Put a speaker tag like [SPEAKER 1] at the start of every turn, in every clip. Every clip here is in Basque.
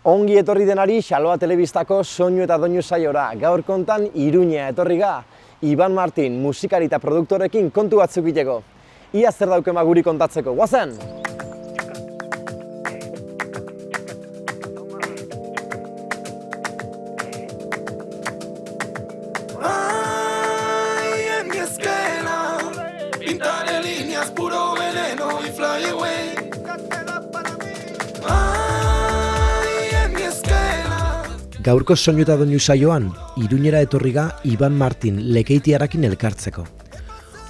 [SPEAKER 1] Ongi etorri denari Xaloa Telebistako soinu eta doinu saiora. Gaur kontan Iruña etorri ga, Iban Martin musikari eta produktorekin kontu batzuk egiteko. Ia zer daukema guri kontatzeko, guazen! Gaurko soinu eta doinu saioan, Iruñera etorri ga Iban Martin Lekeitiarrakin elkartzeko.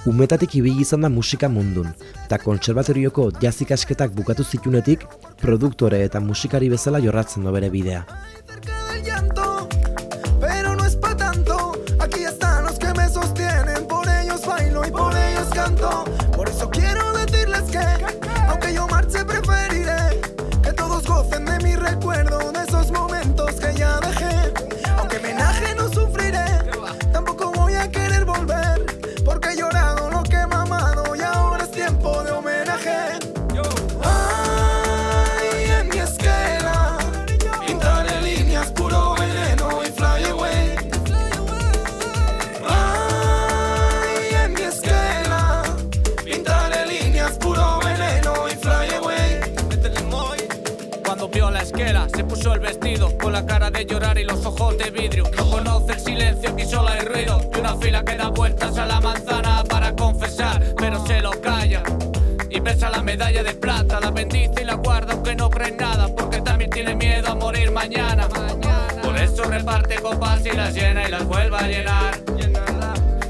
[SPEAKER 1] Umetatik ibili izan da musika mundun, eta kontserbatorioko jazz ikasketak bukatu zitunetik, produktore eta musikari bezala jorratzen du bere bidea.
[SPEAKER 2] Se puso el vestido con la cara de llorar y los ojos de vidrio. No conoce el silencio, aquí solo hay ruido y una fila que da vueltas a la manzana para confesar, pero se lo calla y besa la medalla de plata, la bendice y la guarda aunque no cree en nada, porque también tiene miedo a morir mañana. Por eso reparte copas y las llena y las vuelve a llenar,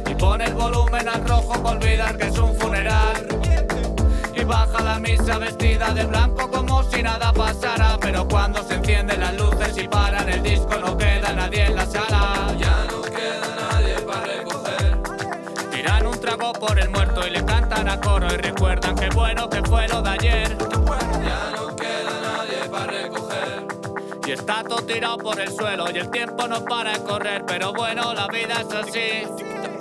[SPEAKER 2] y pone el volumen al rojo para olvidar que es un funeral. Y baja la misa vestida de blanco como si nada pasara, pero cuando se encienden las luces y paran el disco no queda nadie en la sala. Ya no queda nadie para recoger. Tiran un trago por el muerto y le cantan a coro y recuerdan qué bueno que fue lo de ayer. Ya no queda nadie para recoger. Y está todo tirado por el suelo y el tiempo no para de correr, pero bueno, la vida es así.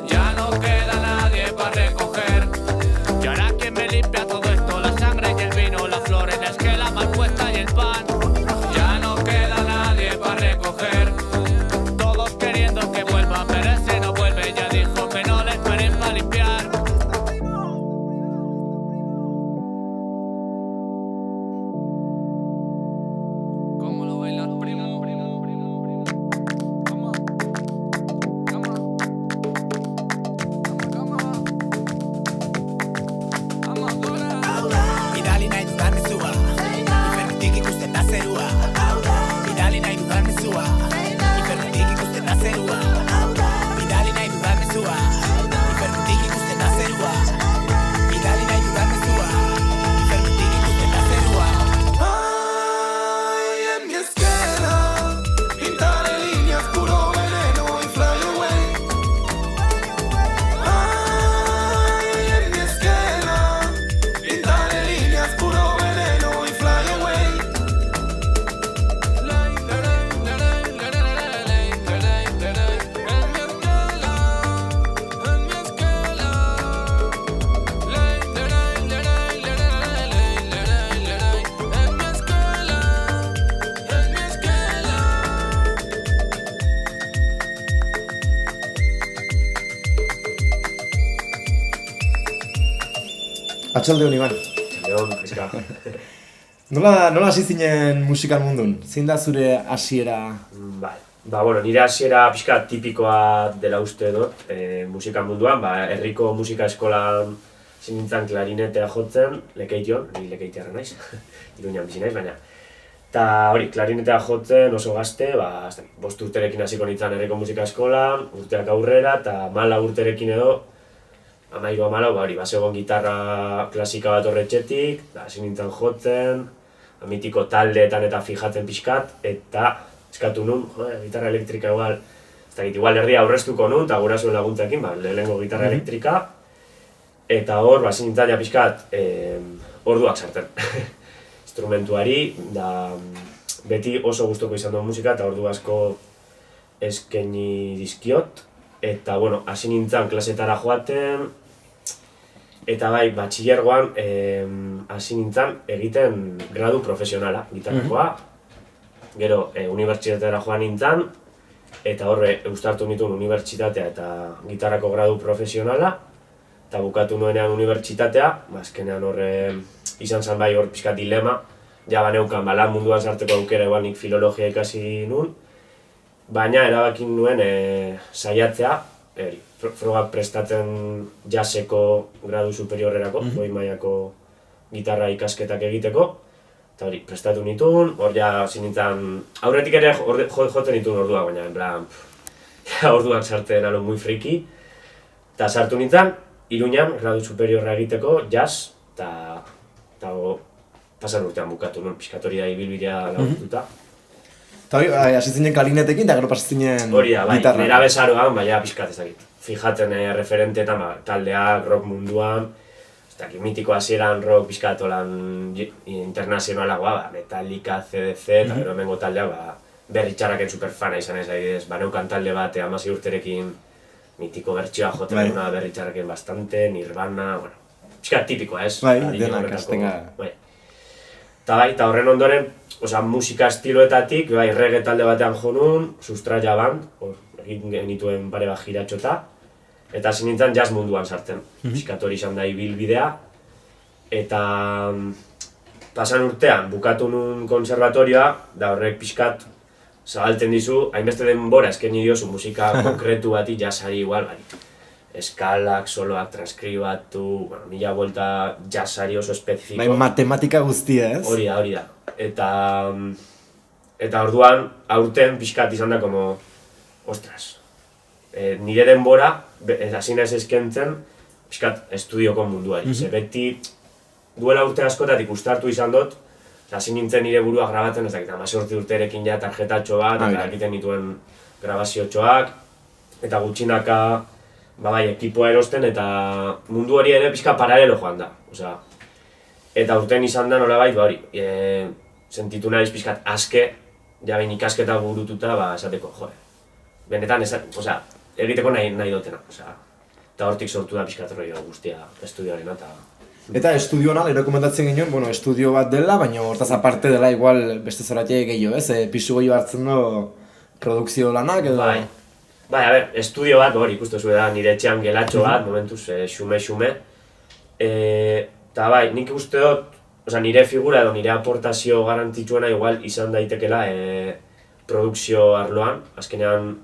[SPEAKER 2] Ya no queda nadie para recoger. Y ahora quien me limpia todo esto, la sangre y el vino, las flores, la esquela mal puesta y el pan. Ya no queda nadie para recoger. Todos queriendo que vuelva, pero ese no vuelve. Ya dijo que no le esperen para limpiar. ¿Cómo lo bailas, primo?
[SPEAKER 1] Atxaldeon, Iban.
[SPEAKER 3] Atxaldeon, eska.
[SPEAKER 1] Nola hasi zinen musikal mundun? Zein da zure hasiera?
[SPEAKER 3] Nire hasiera pixka tipikoa dela uste dut musikal munduan. Herriko musika eskolan zinintzen klarinetea jotzen, Lekeition, ni Lekeitiarra naiz, Iruñan bizi naiz, baina. Eta hori, klarinetea jotzen oso gazte, 5 urterekin hasiko nintzen herriko musika eskolan, urteak aurrera, eta 14 urterekin edo, 13-14, bazegoen gitarra klasika bat horretxetik, hasi nintzen jotzen, mitiko taldeetan eta fijatzen pixkat, eta eskatu nun, gitarra elektrika igual herria aurreztuko nun, eta gurasoen laguntzakin, lehenengo gitarra elektrika, eta hor, hasi nintzen ja pixkat, orduak sartzen. Instrumentuari, da beti oso gustoko izan duen musika, eta ordu asko eskaini dizkiot, eta hasi nintzen klasetara joaten, eta bai, batxilergoan hasi nintzen egiten gradu profesionala, gitarrakoa, Gero, unibertsitatera joan nintzen, eta horre eustartu nituen unibertsitatea eta gitarrako gradu profesionala, eta bukatu nuenean unibertsitatea, azkenean horre izan zen bai hor pixka dilema, ja baneukan lan munduan sarteko aukera igual nik filologia ikasi nun, baina erabakin nuen saiatzea, frogak prestatzen jazzeko gradu superiorrerako, goi mailako gitarra ikasketak egiteko, eta hori, prestatu nituen, hor ja zinintzen, aurretik ere jotzen nituen orduak, baina en plan, orduak sartzen alo muy friki, eta sartu nintzen, Iruñan, gradu superiorra egiteko, jazz, eta pasan urtean bukatu nuen, piskatoria ibilbidea laguntuta.
[SPEAKER 4] Eta hori, hasi zinen klarinetekin, eta gero pasi zinen gitarra.
[SPEAKER 3] Hori da, bai, nera bezaroan, baina pixkat ezagit. Fijatzen referenteetan, taldeak, rock munduan, mitiko hasieran rock pixkat olan internazionalagoa, Metallica, CDC, eta gero hemengo taldeak, berri txarraken superfana izan ez, adibidez, baneukan talde bat, 16 urterekin, mitiko bertsioa joten duna berri txarraken bastante, Nirvana, bueno, pixkat tipikoa ez.
[SPEAKER 4] Bai, denak astenga.
[SPEAKER 3] Eta bai, eta horren ondoren, musika estiloetatik, bai, reggae talde batean jo nun, Sustraya Band, egin genituen pare bat jiratxota, eta hasi nintzen jazz munduan sartzen. Pixkat hori izan da ibilbidea, eta pasan urtean bukatu nun konservatorioa, da horrek pixkat zabaltzen dizu, hainbeste denbora eskaini diozu musika konkretu bati jazzari igual, eskalak, soloak transkribatu, mila vuelta jazzari oso espezifiko.
[SPEAKER 4] Bai, matematika guztia, ez?
[SPEAKER 3] Hori da. Eta orduan, aurten pixkat izan da como, ostras, nire denbora, hasi naiz eskentzen, pixkat estudioko munduari. Beti duela urte askotatik ustartu izan dut, hasi nintzen nire burua grabatzen, ez dakit, 18 urterekin ja tarjetatxo bat, eta egiten nituen grabaziotxoak, eta gutxinaka ekipoa erosten, eta mundu hori ere pixka paralelo joan da. Eta urten izan da nolabait, hori, sentitu naiz pixkat aske, ja behin ikasketa burututa, esateko, benetan, egiteko nahi dutena. Eta hortik sortu da pixkat rollo guztia estudioarena,
[SPEAKER 4] Eta estudioan rekomendatzen genuen, estudio bat dela, baina hortaz aparte dela igual beste zoratia gehiago, ez? Pisu gehiago hartzen du produkzio lanak edo...
[SPEAKER 3] Bai, estudio bat, hori ikustu zuen da, nire etxean gelatxo bat, momentuz, xume. Eta bai, nik uste dut, nire figura edo nire aportazio garrantzitsuena igual izan daitekela produkzio arloan, azkenean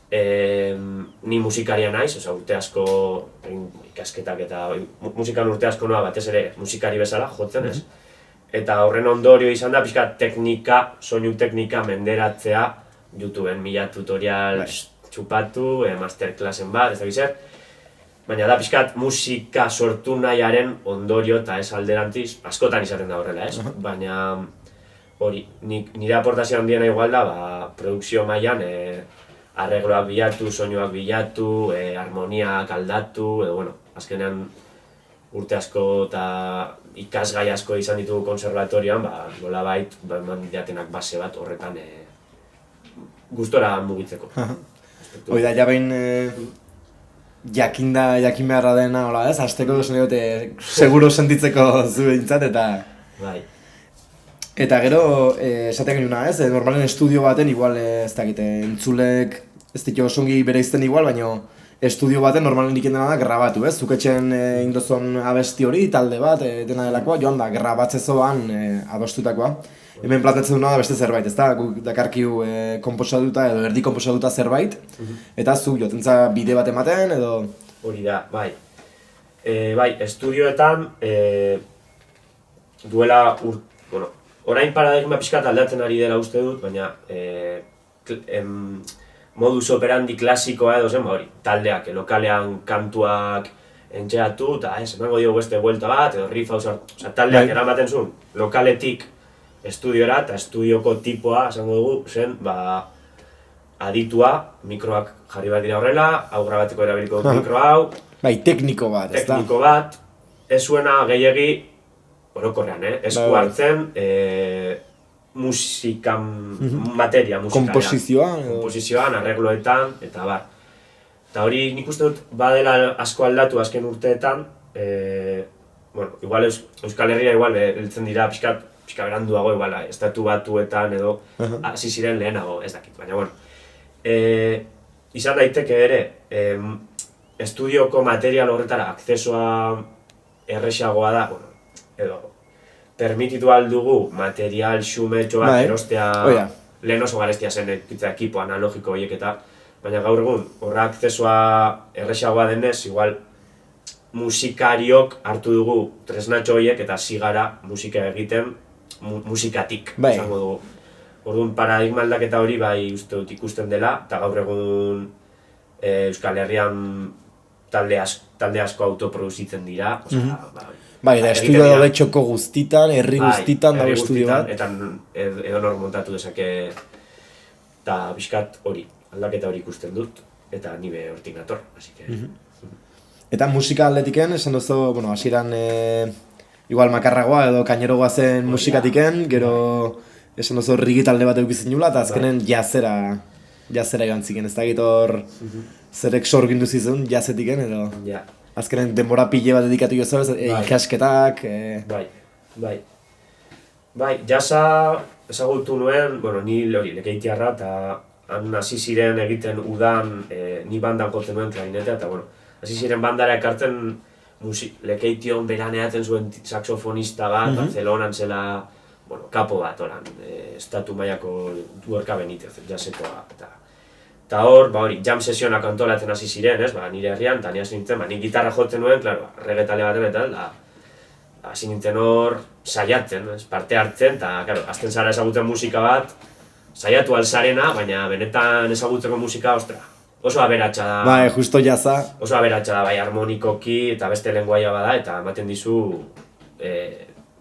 [SPEAKER 3] ni musikaria naiz, urte asko ikasketak eta musikan urte asko noa batez ere musikari bezala jotzen ez. Eta horren ondorio izan da pixka teknika, soinu teknika menderatzea YouTubeen 1000 tutorial txupatu, masterclassen bat, ez da zer. Baina da pixkat musika sortu nahiaren ondorio eta ez alderantziz, askotan izaten da horrela ez. Baina hori, nire aportazio handiena igual da, produkzio mailan arregloak bilatu, soinuak bilatu, harmoniak aldatu, edo azkenean urte asko eta ikasgai asko izan ditugu konservatorioan, nolabait eman didatenak base bat horretan gustora mugitzeko.
[SPEAKER 4] Hoi da, jabein jakin beharra dena, hola ez? Hasteko esan diote, seguro sentitzeko zu behintzat eta...
[SPEAKER 3] Bai.
[SPEAKER 4] Eta gero, esaten genuna ez, normalen estudio baten, igual ez dakite, entzulek, ez ditu osongi bereizten igual, baina estudio baten normalen iken dena da grabatu, ez? Zuketxen indozon abesti hori, talde bat, dena delakoa, joan da, grabatzezoan adostutakoa. Hemen plantatzen duna da beste zerbait, ez da? Guk dakarkiu komposatuta edo erdi komposatuta zerbait, eta zuk jotentza bide bat ematen edo...
[SPEAKER 3] Hori da, bai. Bai, estudioetan duela orain paradigma pixkat aldatzen ari dela uste dut, baina modus operandi klasikoa edo zen, hori, taldeak, lokalean kantuak entxeatu, eta emango diogu beste buelta bat, edo rifa, taldeak eramaten zuen, lokaletik estudiora, eta estudioko tipoa, esango dugu, zen, aditua, mikroak jarri bat dira horrela, hau grabateko erabiliko mikro hau.
[SPEAKER 4] Bai, tekniko bat, ez da?
[SPEAKER 3] Tekniko bat, ez zuena gehiegi, orokorrean, esku hartzen, materia musikalean. Komposizioan, arregloetan, eta bar. Eta hori nik uste dut badela asko aldatu azken urteetan, igual Euskal Herria igual heltzen dira pixkat pixka beranduago, igual, estatu batuetan edo hasi ziren lehenago, ez dakit, baina, bueno. Izan daiteke ere, estudioko material horretara akzesoa erresagoa da, bueno, edo, permititu aldugu material xumetxo bat erostea, lehen oso garestia zen ekipo analogiko horiek eta, baina gaur egun, horra akzesoa erresagoa denez, igual, musikariok hartu dugu tresnatxo horiek eta zigara musika egiten musikatik, esango dugu. Orduan, paradigma aldaketa hori bai uste dut ikusten dela, eta gaur egun Euskal Herrian talde asko autoproduzitzen dira,
[SPEAKER 4] bai, da estudio daude txoko guztitan, herri guztitan dago estudio bat.
[SPEAKER 3] Eta edo nor montatu dezake, eta pixkat hori, aldaketa hori ikusten dut, eta nibe hortik nator, así que...
[SPEAKER 4] Eta musika aldetiken, esan duzu, bueno, hasieran igual makarragoa edo kainerogoa zen musikatiken, gero esan duzu rigi talde bat eukitzen nula, eta azkenen jazera joan ziken, ez da egitor zerek sorgindu zizun jazetiken, edo azkenen denbora pile bat dedikatu jozu, ikasketak...
[SPEAKER 3] Bai, jazza ezagutu nuen, bueno, ni hori Lekeitiarra, eta han hasi ziren egiten udan, ni bandan jotzen nuen klarinetea, eta bueno, hasi ziren bandara ekartzen Lekeition beraneatzen zuen saxofonista bat, Barcelonan zela, bueno, kapo bat, oran, estatu mailako Gorka Benitez, jazzekoa, eta hor, hori, jam sesionak antolatzen hasi ziren, ez, nire herrian, eta ni hasi nintzen, ni gitarra jotzen nuen, klaro, reggaetale baten eta, hasi nintzen hor, saiatzen, parte hartzen, eta, klaro, azten zara ezagutzen musika bat, saiatu alzarena, baina benetan ezagutzeko musika, ostra, oso aberatsa da.
[SPEAKER 4] Bai, justo jazza.
[SPEAKER 3] Oso aberatsa da, bai, harmonikoki, eta beste lenguaia bada, eta ematen dizu,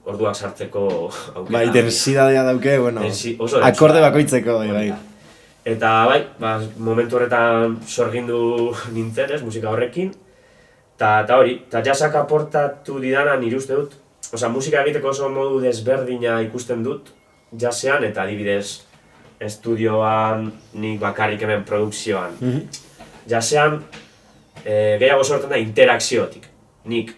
[SPEAKER 3] orduak sartzeko aukera.
[SPEAKER 4] Bai, densidadea dauke, bueno, akorde bakoitzeko, bai.
[SPEAKER 3] Eta, bai, momentu horretan sorgindu nintzen, musika horrekin, eta hori, eta jazzak aportatu didana nire uste dut, osea, musika egiteko oso modu desberdina ikusten dut, jazzean, eta adibidez, estudioan, nik bakarrik hemen produkzioan. Jazzean, gehiago sortzen da interakziotik. Nik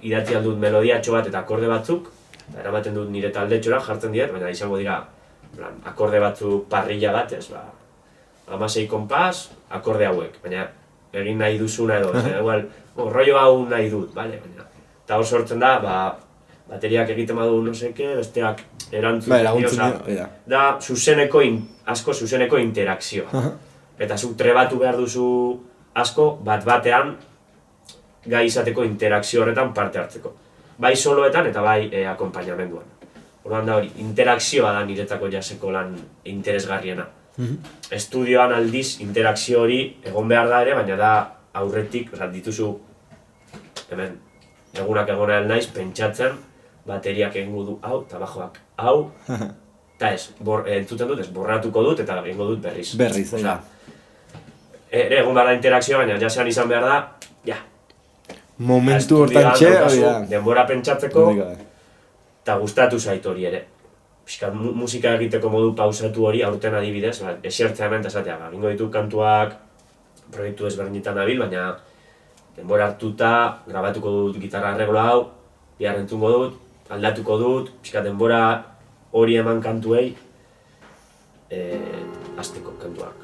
[SPEAKER 3] idatzi aldut melodiatxo bat eta akorde batzuk, eta eramaten dut nire taldetxora jartzen diet, baina izango dira akorde batzuk parrilla bat, ez, 16 konpas, akorde hauek, baina egin nahi duzuna edo, igual, rollo hau nahi dut, bale, baina. Eta hor sortzen da, bateriak egiten badu no seke, besteak erantzun dio, da asko zuzeneko interakzioa. Eta zuk trebatu behar duzu asko, bat-batean, gai izateko interakzio horretan parte hartzeko. Bai soloetan eta bai akompainamenduan. Orduan da hori, interakzioa da niretzako jaseko lan interesgarriena. Estudioan aldiz interakzio hori egon behar da ere, baina da aurretik, dituzu, hemen, egunak egonaren naiz, pentsatzen, bateriak egingo du hau, eta bajoak hau, eta ez, entzuten dut, ez, borratuko dut eta egingo dut berriz.
[SPEAKER 4] Berriz,
[SPEAKER 3] ere egon behar da interakzioa, baina jasean izan behar da,
[SPEAKER 4] momentu hortan txe,
[SPEAKER 3] denbora pentsatzeko, eta gustatu zait hori ere. Musika egiteko modu pausatu hori, aurten adibidez, esertzea hemen eta esatea, egingo ditut kantuak proiektu ezberdinetan nabil, baina denbora hartuta, grabatuko dut gitarra arreglo hau, bihar entzungo dut, aldatuko dut, pixka denbora hori eman kantuei, hasteko kantuak.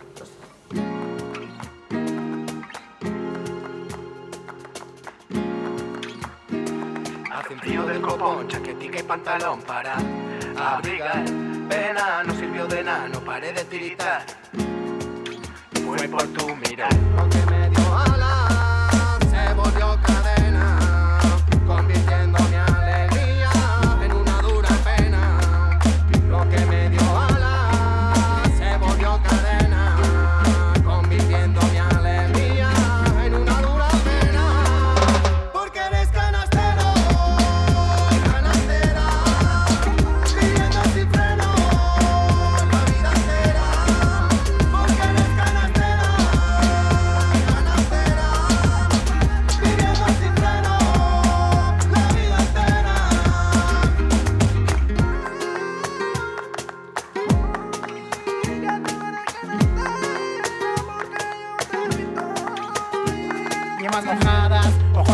[SPEAKER 5] Hace un frío del copón, chaquetica y pantalón para abrigar. Pena no sirvió de nada, no paré de tiritar. Fue por tu mirar. Lo que me dio alas se volvió cadena, convirtiendo mi alegría en una dura pena. Lo que me dio alas se volvió cadena, convirtiendo mi alegría en una dura pena. Porque eres canastero, canastera, viviendo sin freno la vida entera. Porque eres canastera, canastera.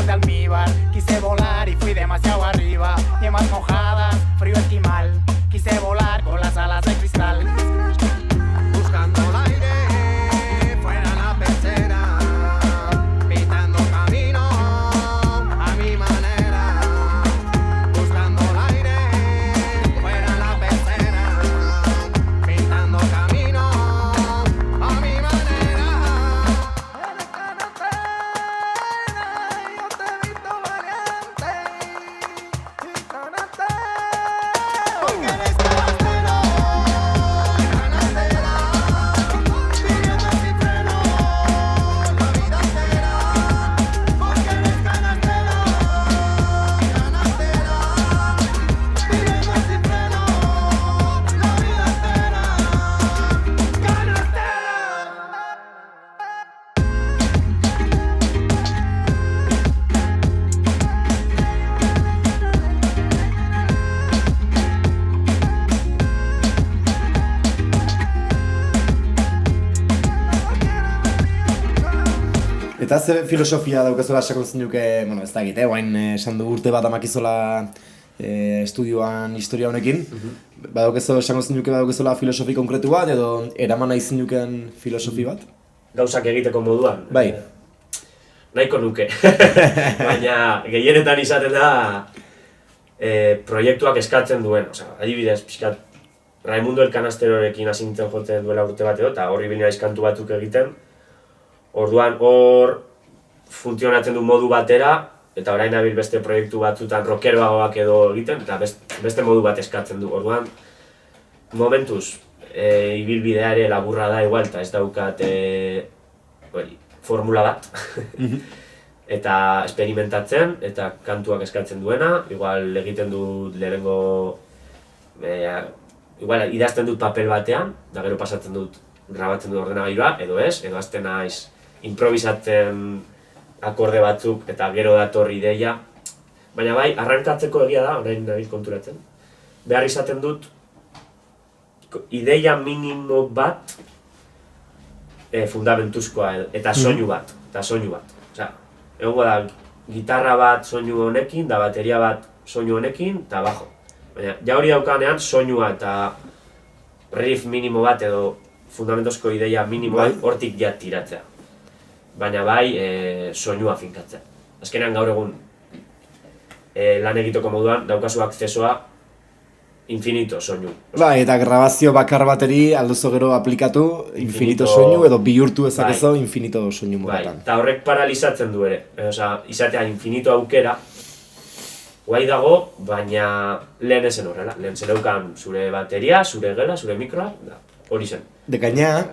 [SPEAKER 5] de almíbar. Quise volar y fui demasiado arriba. Yemas mojadas, frío esquimal. Quise volar con las alas de cristal. Buscando el aire, fuera la pecera. Pintando camino a mi manera. Buscando el aire, fuera la pecera. Pintando camino a mi manera. Eres canastera, yo te he visto valiente. Y canastera, porque eres canastero. Canastera, viviendo sin freno. La vida entera, porque eres canastera. Canastera, viviendo sin freno. La vida entera. Canastera.
[SPEAKER 4] Eta ze filosofia daukazola sakontzen duke, bueno, ez da egite, guain esan du urte bat amakizola estudioan historia honekin. Badaukezo, esango zenuke badaukezola filosofi konkretu bat, edo eraman nahi zenuken filosofi bat?
[SPEAKER 3] Gauzak egiteko moduan.
[SPEAKER 4] Bai.
[SPEAKER 3] Nahiko nuke. Baina gehienetan izaten da proiektuak eskatzen duen. Osea, adibidez, pixkat, Raimundo el Canasterorekin hasi nintzen jotzen duela urte bat edo, eta horri bilina kantu batzuk egiten. Orduan hor funtzionatzen du modu batera, eta orain nabil beste proiektu batzutan rockeroagoak edo egiten, eta beste modu bat eskatzen du. Orduan, momentuz, ibilbidea ere laburra da igual, eta ez daukat formula bat. Eta experimentatzen, eta kantuak eskatzen duena, igual egiten dut lehenengo, igual idazten dut papel batean, da gero pasatzen dut, grabatzen dut ordenagailua, edo ez, edo hasten naiz improvisatzen akorde batzuk eta gero dator ideia. Baina bai, arrankatzeko egia da, orain nabil konturatzen. Behar izaten dut ideia minimo bat fundamentuzkoa eta soinu bat, Osea, egongo da gitarra bat soinu honekin, da bateria bat soinu honekin, eta bajo. Baina, ja hori daukanean soinua eta riff minimo bat edo fundamentuzko ideia minimo bat hortik ja tiratzea. Baina bai, soinua finkatzea. Azkenean gaur egun lan egiteko moduan daukazu akzesoa infinito soinu.
[SPEAKER 4] Bai, eta grabazio bakar bateri alduzo gero aplikatu infinito soinu edo bihurtu ezakezo infinito soinu modatan.
[SPEAKER 3] Bai, eta horrek paralizatzen du ere. Osea, izatea infinito aukera, guai dago, baina lehen ezen horrela. Lehen zeneukan zure bateria, zure gela, zure mikroa, hori zen.
[SPEAKER 4] De gaina,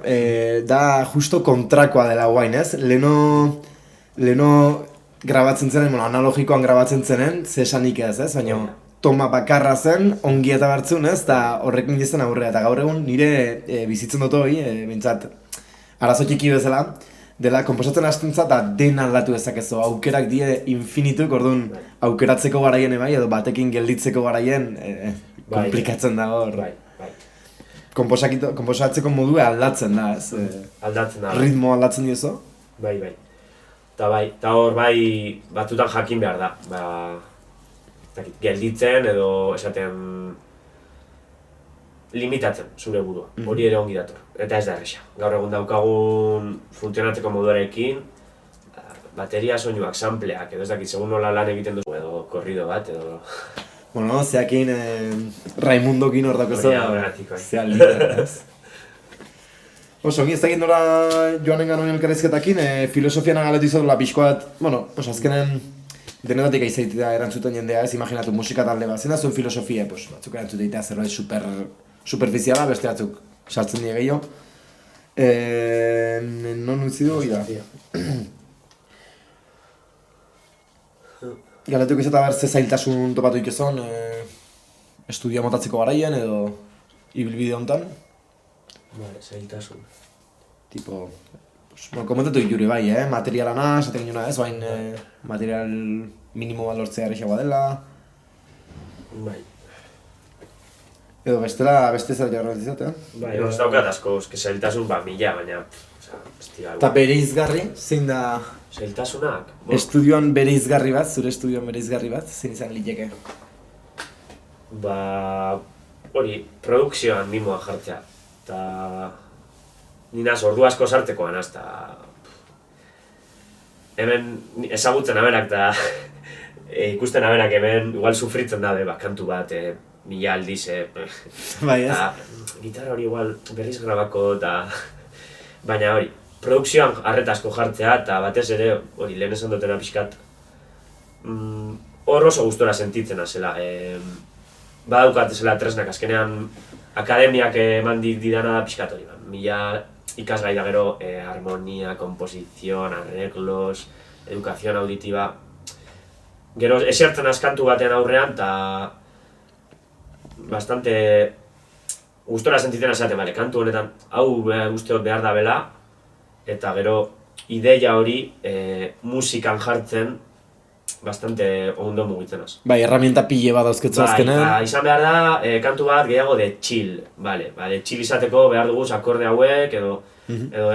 [SPEAKER 4] da justo kontrakoa dela guain, ez? Leno grabatzen zenen, bueno, analogikoan grabatzen zenen, ze esanik ez, ez? Baina toma bakarra zen, ongi eta bartzun, ez? Eta horrekin izan aurrea, eta gaur egun nire bizitzen dut hori, bintzat, arazo txiki bezala, dela, konposatzen hastentzat, eta den aldatu dezakezu, aukerak die infinituk, orduan, aukeratzeko garaien bai, edo batekin gelditzeko garaien, komplikatzen da hor.
[SPEAKER 3] Bai.
[SPEAKER 4] Konposatzeko modua aldatzen da, ez?
[SPEAKER 3] Aldatzen da.
[SPEAKER 4] Ritmo aldatzen diozu?
[SPEAKER 3] Bai. Eta hor bai batzutan jakin behar da. Gelditzen edo esaten limitatzen zure burua. Hori ere ongi dator. Eta ez da erresa. Gaur egun daukagun funtzionatzeko moduarekin, bateria soinuak, sampleak, edo ez dakit, segun nola lan egiten duzu, edo korrido bat, edo...
[SPEAKER 4] Bueno, zeakin Raimundokin hor dakozo, zea libera, ez? Oso, ez dakit nola joanen ganoen elkarrizketakin, filosofiana galetu izadula pixkoat, bueno, azkenen denetatik aizaitita erantzuten jendea, ez imaginatu musika talde bat, zein da zuen filosofia, batzuk erantzuteitea zerbait superficiala, beste batzuk sartzen die gehiago. Non utzi du, da. Galetuko izata behar ze zailtasun topatu ikezon, estudioa motatzeko garaien edo ibilbide honetan?
[SPEAKER 3] Zailtasun.
[SPEAKER 4] Tipo, komentatu jure bai, materialana, esaten ginen ez, bain material minimo bat lortzea errexagoa dela.
[SPEAKER 3] Bai.
[SPEAKER 4] Edo beste zer jarra dizut,
[SPEAKER 3] Bai, ez daukat asko, zailtasun mila, baina... ez dira,
[SPEAKER 4] Eta bereizgarri, zein da
[SPEAKER 3] zailtasunak?
[SPEAKER 4] estudioan bereizgarri bat, zure estudioan bereizgarri bat, zein izan liteke?
[SPEAKER 3] Hori, produkzioan mimoa jartzea. Eta... Ninaz, ordu asko sartzeko anaz, eta... Hemen ezagutzen aberak, eta... ikusten aberak hemen, igual sufritzen dabe, kantu bat, 1000 aldiz,
[SPEAKER 4] Bai, ez?
[SPEAKER 3] Gitarra hori igual berriz grabako, eta... Baina hori, produkzioan arreta asko jartzea, eta batez ere, hori, lehen esan dutena pixkat, hor oso gustora sentitzen azela. Badaukat ezela tresnak, azkenean akademiak eman didana da pixkat hori, 1000 ikasgai da gero, harmonia, komposizion, arreglos, edukazion auditiba. Gero esertzen askantu baten aurrean, eta bastante gustora sentitzen esaten, bale, kantu honetan hau usteot behar da bela, eta gero ideia hori musikan jartzen bastante ondo mugitzen az.
[SPEAKER 4] Bai, herramienta pile bat dauzketzu azkenean.
[SPEAKER 3] Bai, izan behar da kantu bat gehiago de chill, bale, de chill izateko behar dugu akorde hauek, edo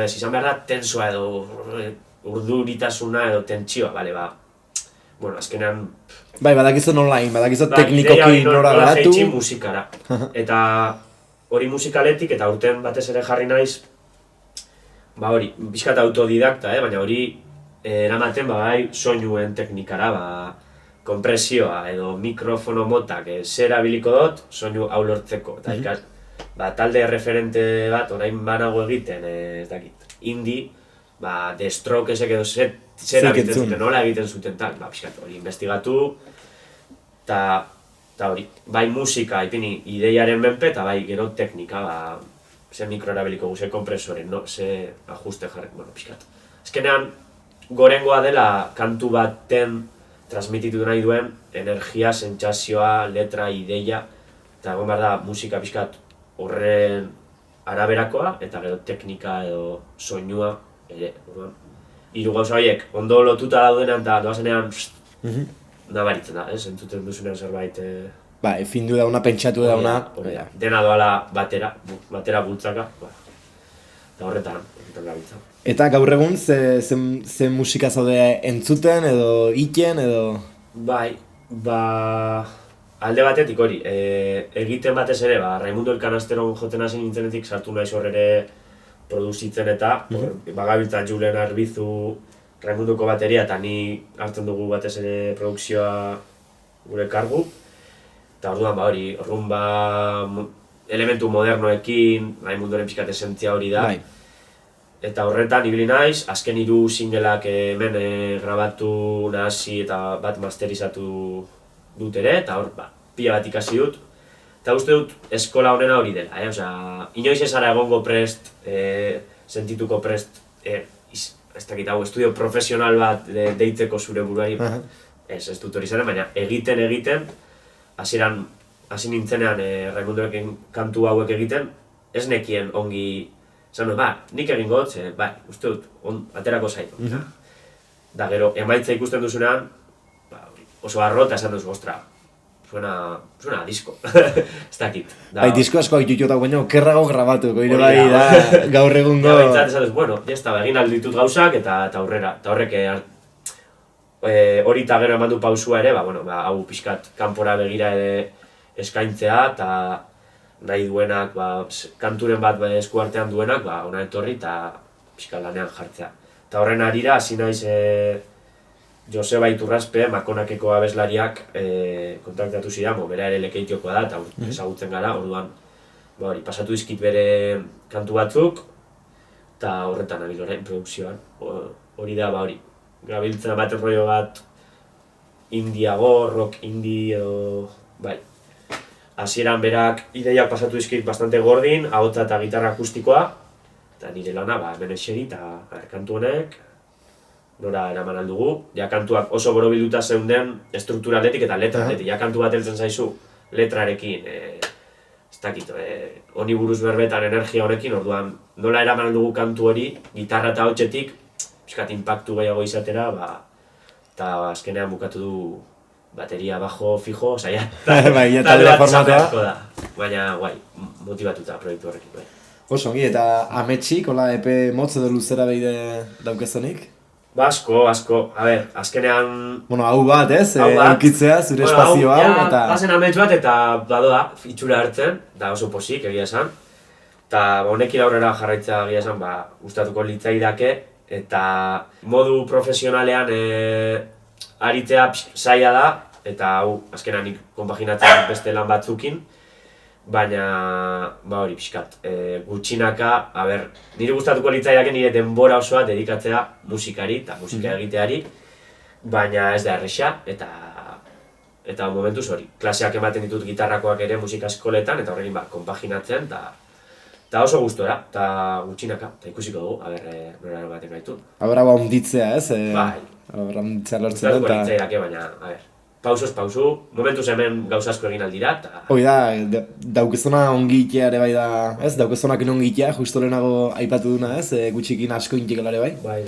[SPEAKER 3] ez, izan behar da tensoa edo urduritasuna edo tentsioa, bale, bueno, azkenean...
[SPEAKER 4] Bai, badakizu online, badakizu teknikoki nora garatu.
[SPEAKER 3] Jaitsi musikara. Eta hori musikaletik eta urten batez ere jarri naiz, hori, pixkat autodidakta, baina hori eramaten bai soinuen teknikara, konpresioa edo mikrofono motak zer abiliko dut soinu hau lortzeko. Eta ikas, talde referente bat orain banago egiten, ez dakit, indie, The Strokesek edo zer egiten zuten, nola egiten zuten tal, pixkat hori investigatu, eta hori, bai musika ipini ideiaren menpe, eta bai gero teknika, ze mikro erabiliko gu, ze kompresoren, ze ajuste jarrek, bueno, pixkat. Azkenean, gorengoa dela kantu baten transmititu nahi duen energia, sentsazioa, letra, ideia, eta egon behar da musika pixkat horren araberakoa, eta gero teknika edo soinua, hiru gauza horiek ondo lotuta daudenean eta doazenean nabaritzen da, entzuten duzunean zerbait...
[SPEAKER 4] Bai, findu dauna, pentsatu dauna...
[SPEAKER 3] Dena doala batera bultzaka, eta horretan gabiltza.
[SPEAKER 4] Eta gaur egun ze musika zaude entzuten edo iten edo...
[SPEAKER 3] Bai, alde batetik hori, egiten batez ere, Raimundo El Canasteron joten hasi nintzenetik sartu naiz hor ere produzitzen eta bagabiltza Julen Arbizu Raimundoko bateria eta ni hartzen dugu batez ere produkzioa gure kargu. Eta orduan hori, rumba elementu modernoekin, Raimundoren pixkat esentzia hori da. Eta horretan ibili naiz, azken 3 singleak hemen grabatu nahasi eta bat masterizatu dut ere, eta hor, pila bat ikasi dut. Eta uste dut eskola honena hori dela, inoiz ez ara egongo prest, sentituko prest, ez dakit hau, estudio profesional bat deitzeko zure buruari, ez dut hori zaren, baina egiten, hasi nintzenean Raimundorekin kantu hauek egiten, ez nekien ongi, esan dut, nik egin gotz, uste dut, aterako zaitu. Da gero, emaitza ikusten duzunean, oso arrota esan duzu, ostra, suena a disco, ez dakit.
[SPEAKER 4] Bai, disko asko ditutak baino, kerrago grabatuko, ire bai da, gaur egungo...
[SPEAKER 3] Ja, bentsat esan duz, bueno, jazta, egin alditut gauzak eta aurrera. Eta horrek hori eta gero eman du pausua ere, hau pixkat kanpora begira ere eskaintzea, eta nahi duenak, kanturen bat eskuartean duenak, ona etorri eta pixkat lanean jartzea. Eta horren harira, hasi naiz Joseba Iturraspe, Makonakeko abeslariak kontaktatu zidan, bera ere Lekeitiokoa da, eta ezagutzen gara, orduan pasatu dizkit bere kantu batzuk, eta horretan nabil orain produkzioan. Hori da, gabiltzen bat rollo bat indiago, rock indie edo... Hasieran berak ideiak pasatu dizkit bastante gordin, ahotsa eta gitarra akustikoa, eta nire lana hemen eseri eta kantu honek, nora eraman aldugu. Ja kantuak oso borobilduta zeunden estrukturaletik eta letraletik. Ja kantu bat heltzen zaizu letrarekin, ez dakit, honi buruz berbetan energia honekin, orduan nola eraman aldugu kantu hori, gitarra eta hotxetik, pixkat impactu gehiago izatera, eta azkenean bukatu du bateria, bajo, fijo, saia.
[SPEAKER 4] Bai, ja talde
[SPEAKER 3] bat
[SPEAKER 4] formatua.
[SPEAKER 3] izan beharko da. Baina, guai, motibatuta proiektu horrekin, bai.
[SPEAKER 4] Oso ongi, eta ametxik, hola epe motz edo luzera behide daukezonik?
[SPEAKER 3] Ba, asko. A ber, azkenean...
[SPEAKER 4] Bueno, hau bat, ez?
[SPEAKER 3] Hau bat.
[SPEAKER 4] Eukitzea, zure espazio hau,
[SPEAKER 3] ja,
[SPEAKER 4] eta...
[SPEAKER 3] bazen amets bat eta badoa, itxura hartzen, da oso posik, egia esan. Eta honekin aurrera jarraitza egia esan, gustatuko litzaidake, eta modu profesionalean aritzea zaila da, eta hau, azkenan nik konpaginatzen beste lan batzukin, baina, hori pixkat, gutxinaka, nire gustatuko litzaidake nire denbora osoa dedikatzea musikari eta musika egiteari, baina ez da erresa, eta momentuz hori. Klaseak ematen ditut gitarrakoak ere musika eskoletan, eta horrekin konpaginatzen, eta oso gustora, eta gutxinaka, eta ikusiko dugu, nora ematen gaitu.
[SPEAKER 4] Hau onditzea, ez?
[SPEAKER 3] Bai.
[SPEAKER 4] Onditzea lortzen
[SPEAKER 3] Gustatuko
[SPEAKER 4] eta...
[SPEAKER 3] litzaidake, baina, pausoz pausu, momentuz hemen gauza asko egin aldira, eta...
[SPEAKER 4] Hoi da, daukezona ongitea ere bai da, ez? Daukezonak ongitea, justo lehenago aipatu duna, ez? Gutxikin asko intikela ere bai.
[SPEAKER 3] Bai.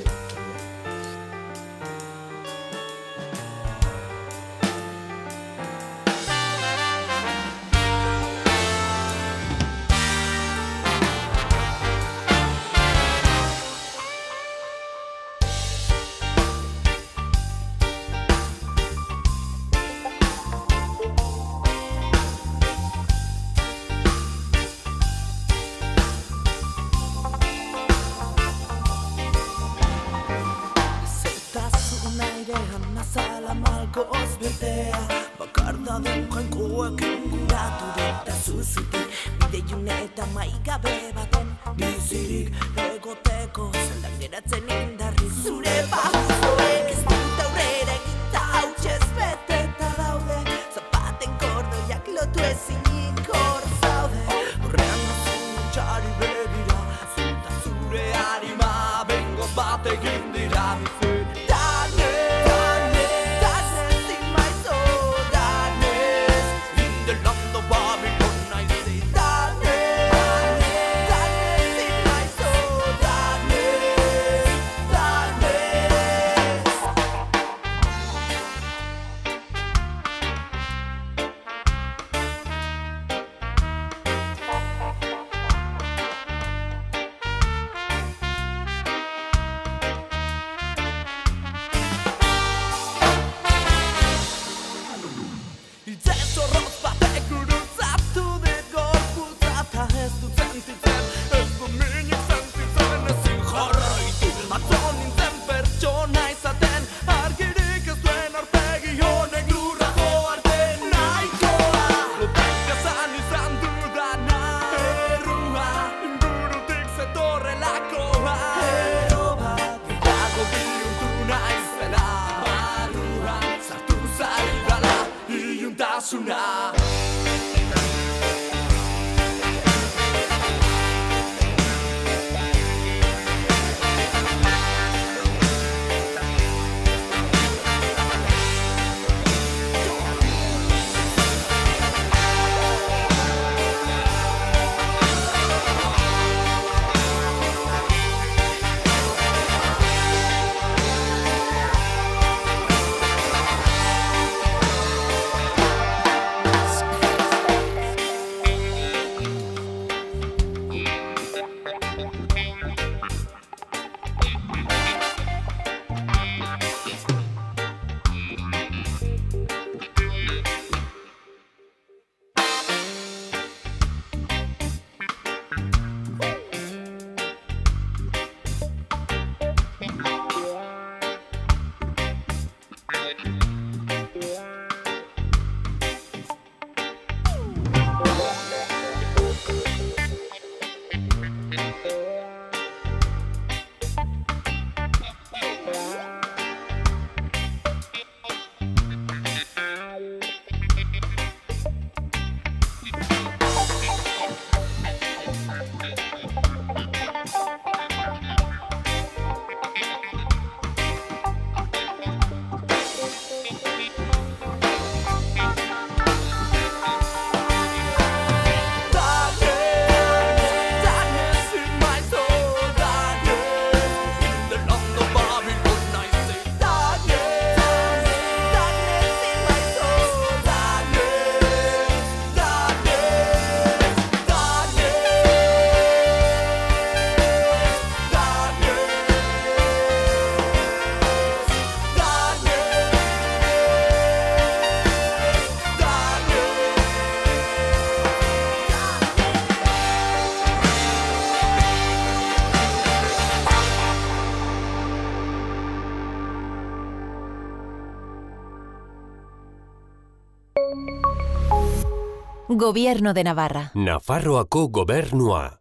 [SPEAKER 6] Gobierno de Navarra.
[SPEAKER 7] Nafarroako gobernua.